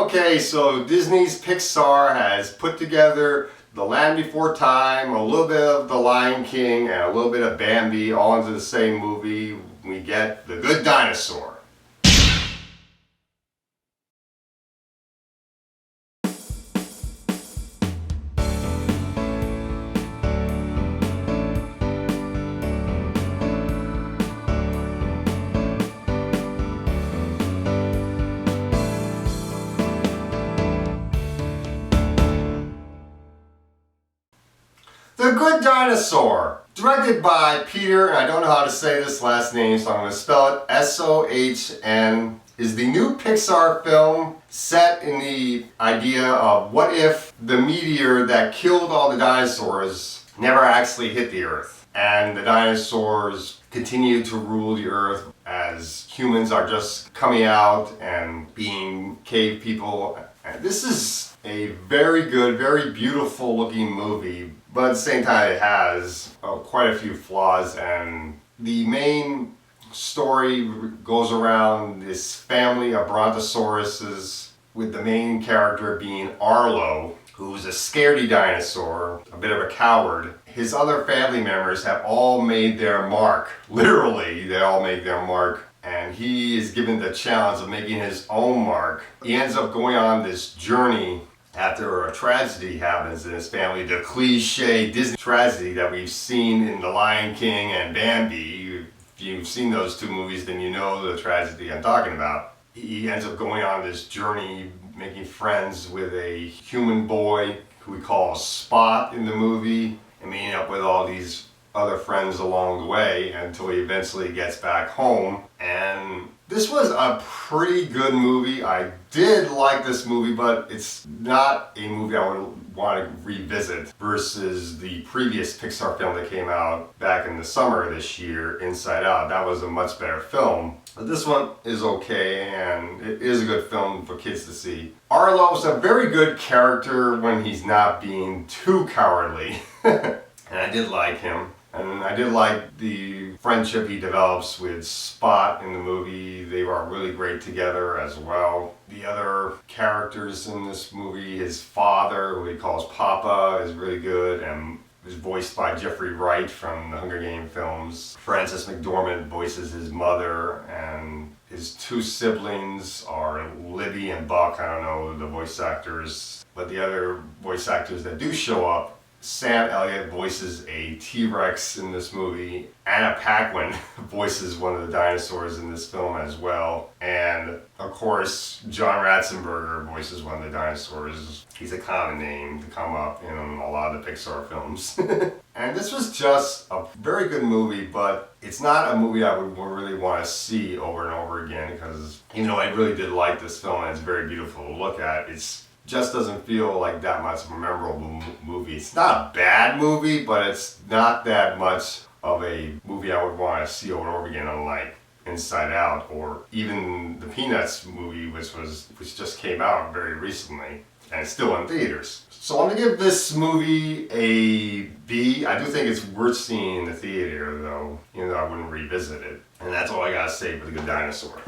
Okay, so Disney's Pixar has put together The Land Before Time, a little bit of The Lion King, and a little bit of Bambi all into the same movie. We get The Good Dinosaur. The Good Dinosaur, directed by Peter, and I don't know how to say this last name, so I'm going to spell it S-O-H-N, is the new Pixar film set in the idea of what if the meteor that killed all the dinosaurs never actually hit the Earth, and the dinosaurs continue to rule the Earth as humans are just coming out and being cave people. And this is a very good, very beautiful looking movie, but at the same time it has quite a few flaws, and the main story goes around this family of brontosauruses, with the main character being Arlo, who's a scaredy dinosaur, a bit of a coward. His other family members have all made their mark. Literally, they all make their mark. And he is given the challenge of making his own mark. He ends up going on this journey after a tragedy happens in his family, the cliche Disney tragedy that we've seen in The Lion King and Bambi. If you've seen those two movies, then you know the tragedy I'm talking about. He ends up going on this journey, making friends with a human boy who we call Spot in the movie, and meeting up with all these other friends along the way until he eventually gets back home. And this was a pretty good movie. I did like this movie, but it's not a movie I would want to revisit versus the previous Pixar film that came out back in the summer of this year, Inside Out. That was a much better film. But this one is okay, and it is a good film for kids to see. Arlo's a very good character when he's not being too cowardly. And I did like him. And I did like the friendship he develops with Spot in the movie. They are really great together as well. The other characters in this movie, his father, who he calls Papa, is really good and is voiced by Jeffrey Wright from the Hunger Games films. Frances McDormand voices his mother, and his two siblings are Libby and Buck. I don't know the voice actors, but the other voice actors that do show up, Sam Elliott voices a T-Rex in this movie. Anna Paquin voices one of the dinosaurs in this film as well. And of course, John Ratzenberger voices one of the dinosaurs. He's a common name to come up in a lot of the Pixar films. And this was just a very good movie, but it's not a movie I would really want to see over and over again, because even though I really did like this film and it's very beautiful to look at, it's just doesn't feel like that much of a memorable movie. It's not a bad movie, but it's not that much of a movie I would want to see over and over again, unlike Inside Out or even the Peanuts movie, which just came out very recently and it's still in theaters. So I'm gonna give this movie a B. I do think it's worth seeing in the theater though, even though I wouldn't revisit it. And that's all I gotta say for The Good Dinosaur.